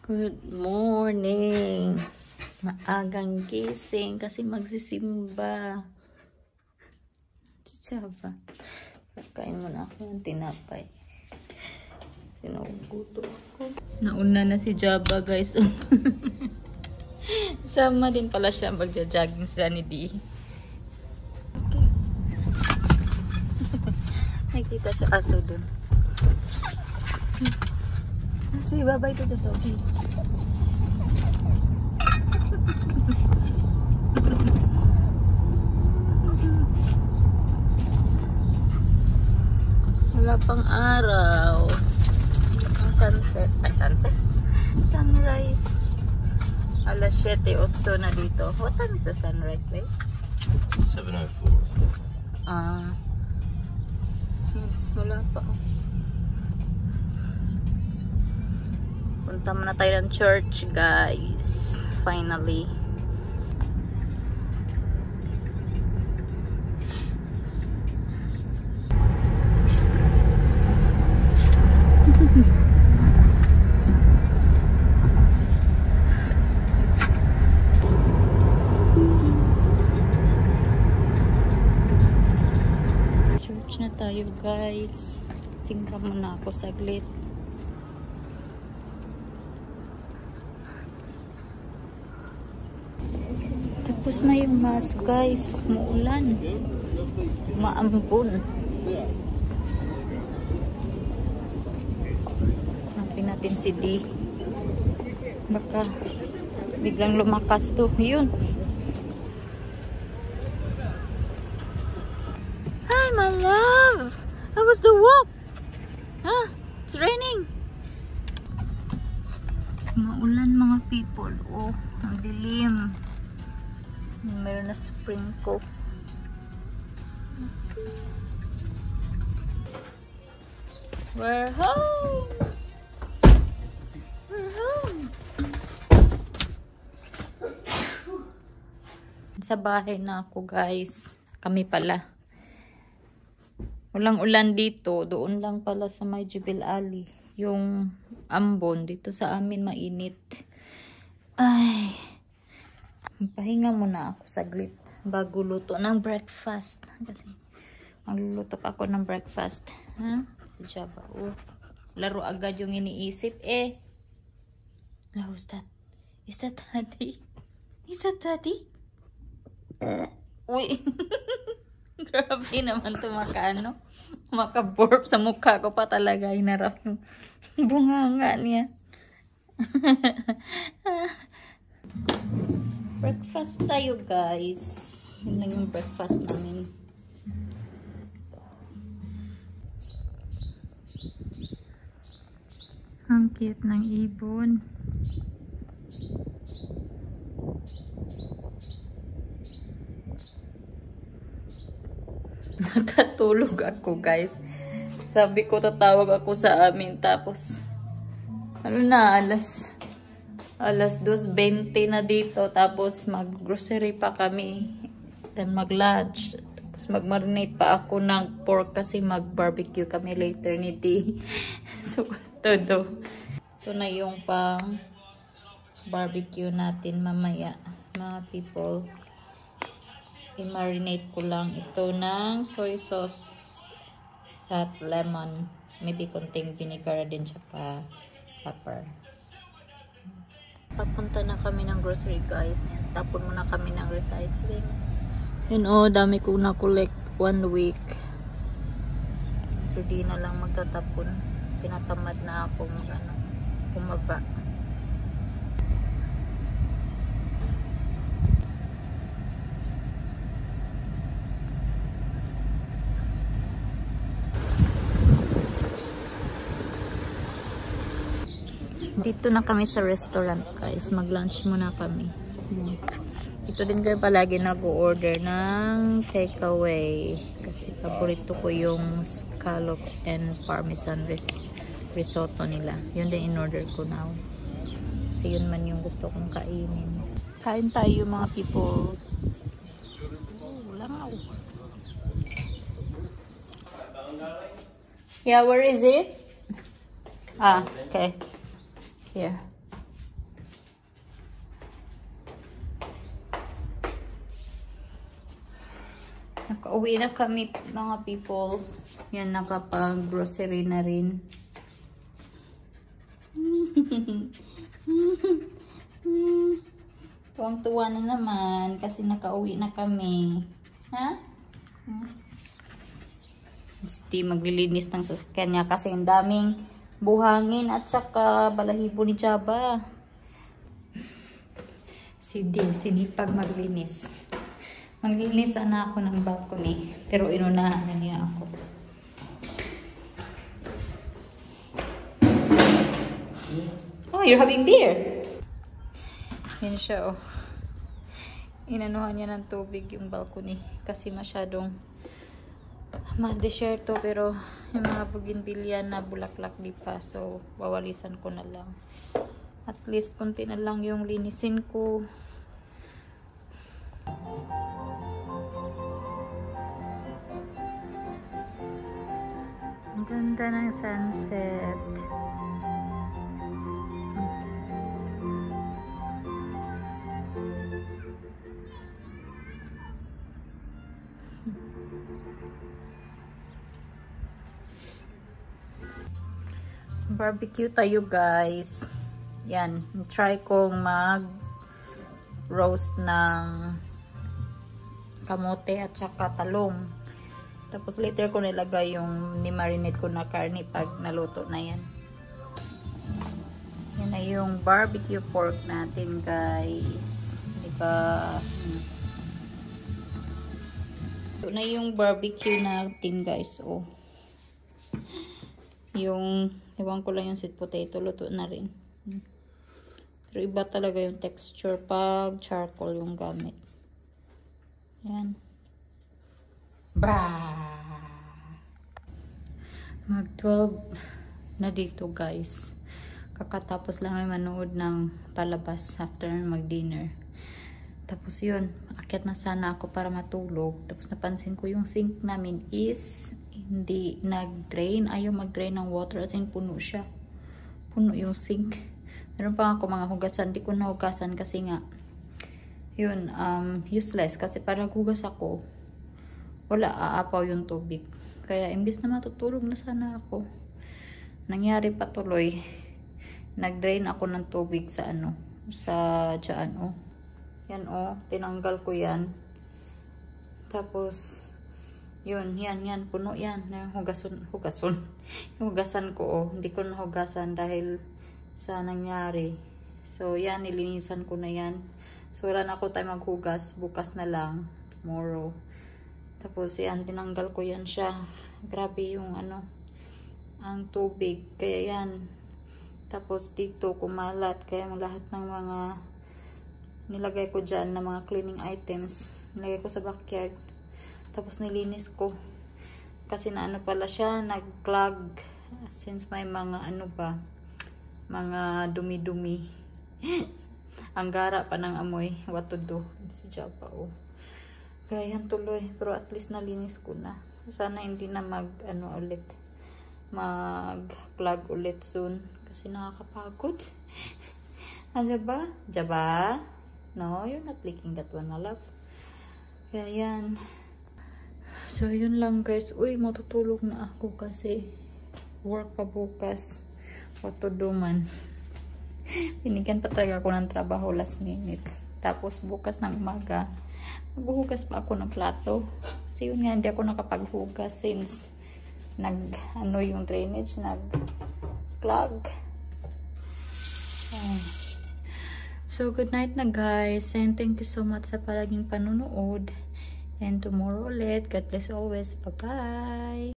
Good morning. Maagang gising kasi magsisimba. Chaba. Kain muna ako ng tinapay. Sinuguto ako. Nauna na si Jaba, guys. Sama din pala siya magja-jogging sa ni D. Okay. Nakita siya aso dun. Kasi babay to the doggy. Wala pang araw. Ang sunset. Ay, sunset? Sunrise. Alas 7:08 na dito. What time is the sunrise, babe? 7:04. Wala pa. Punta muna tayo ng church, guys. Finally. Church na tayo, guys. Singka muna ako saglit. Tapos na yung mass, guys. Muulan. Maambon. Hanapin natin si D. Baka biglang lumakas to. Yun. Hi, my love. How was the walk? Huh? It's raining. Maulan, mga people. Oh, ang dilim. Meron na sprinkle. We're home! We're home! Sa bahay na ako, guys. Kami pala. Walang ulan dito. Doon lang pala sa may Jebel Ali. Yung ambon. Dito sa amin mainit. Ay... Pahinga muna ako saglit bago luto ng breakfast. Kasi magluluto pa ako ng breakfast. Ha? Si Jaba. Oh. Laro agad yung iniisip. Who's that? Is that daddy? Is that daddy? Uy. Grabe naman ito maka-burp sa mukha ko pa talaga. Hinarap yung bunganga niya. Breakfast tayo, guys. Yun lang yung breakfast namin. Ang cute ng ibon. Nakatulog ako, guys. Sabi ko tatawag ako sa amin. Tapos, ano na, alas 2:20 na dito. Tapos mag-grocery pa kami. Then mag-lunch. Tapos mag-marinate pa ako ng pork kasi mag-barbecue kami later ni D. So, todo. Ito na yung pang barbecue natin mamaya. Mga people. I-marinate ko lang ito ng soy sauce at lemon. Maybe konting vinegar din siya pa pepper. Papunta na kami ng grocery, guys. Tapon muna kami ng recycling. Yun, dami ko na-collect 1 week. So, di na lang magtatapon. Tinatamad na ako kumaba. Dito na kami sa restaurant, guys. Mag-lunch muna kami. Ito din kayo palagi nag-order ng takeaway. Kasi paborito ko yung scallop and parmesan risotto nila. Yun din in-order ko now. Kasi yun man yung gusto kong kainin. Kain tayo, mga people. Langaw. Yeah, where is it? Ah, okay. Here. Nakauwi na kami mga people. Yan, nakapag-grocery na rin. Tuwang-tuwa na naman kasi nakauwi na kami. Ha? Gusti maglilinis ng sasakyan niya kasi ang daming buhangin at saka balahibo ni Jaba. Sidi pag maglinis. Maglinis sana ako ng balcony pero inunahan na niya ako. Oh, you're having beer. Yan siya, oh. Inanuhan niya ng tubig yung balcony kasi masyadong mas desierto pero yung mga bougainvillea na bulaklak di pa, so wawalisan ko na lang. At least konti na lang yung linisin ko. Ang ganda ng sunset. Barbecue tayo guys. Yan, try kong mag roast ng kamote at saka talong. Tapos later ko nilagay yung ni-marinate ko na karne pag naluto na yan. Yan na yung barbecue pork natin guys. Diba? Ito na yung barbecue natin guys. Oh. Yung iwan ko lang yung sweet potato, luto na rin. Pero iba talaga yung texture pag charcoal yung gamit. Yan. Mag 12 na dito guys. Kakatapos lang naman manood ng palabas after mag dinner. Tapos yun, aakyat na sana ako para matulog. Tapos napansin ko yung sink namin is hindi nag-drain. Ayaw mag-drain ng water as in puno siya. Puno yung sink. Meron pa ako mga hugasan. Di ko nahugasan kasi nga yun, useless. Kasi para hugas ako, wala, aapaw yung tubig. Kaya imbis na matutulog na sana ako, nangyari pa tuloy. Nag-drain ako ng tubig sa ano, sa dyan, oh. Yan, oh, tinanggal ko yan. Tapos yun, yan, puno yan. Hugasan. Yung hugasan ko, oh, hindi ko nahugasan dahil sa nangyari. So, yan, nilinisan ko na yan. So, wala na ako tayo maghugas. Bukas na lang, tomorrow. Tapos, yan, tinanggal ko yan siya. Grabe yung, ano, ang tubig. Kaya yan. Tapos, dito, kumalat. Kaya yung lahat ng mga nilagay ko dyan na mga cleaning items, nilagay ko sa backyard. Tapos nilinis ko kasi na ano pala siya, nag-clog since may mga ano ba, mga dumi-dumi. Ang gara pa ng amoy. What to do? Si Japa, oh. Kaya yan tuloy, pero at least nalinis ko na. Sana hindi na mag ano ulit, mag-clog ulit soon kasi nakakapagod. Jaba? Jaba? No, you're not licking that one, my love. Kaya yan. So, yun lang guys. Uy, matutulog na ako kasi work pa bukas. What to do man. Binigyan pa talaga ako ng trabaho last minute. Tapos bukas ng umaga, maghuhugas pa ako ng plato. Kasi yun nga, hindi ako nakapaghugas since ano yung drainage, nag-clog. So, good night na guys. And thank you so much sa palaging panunood. And tomorrow ulit. God bless always. Bye-bye.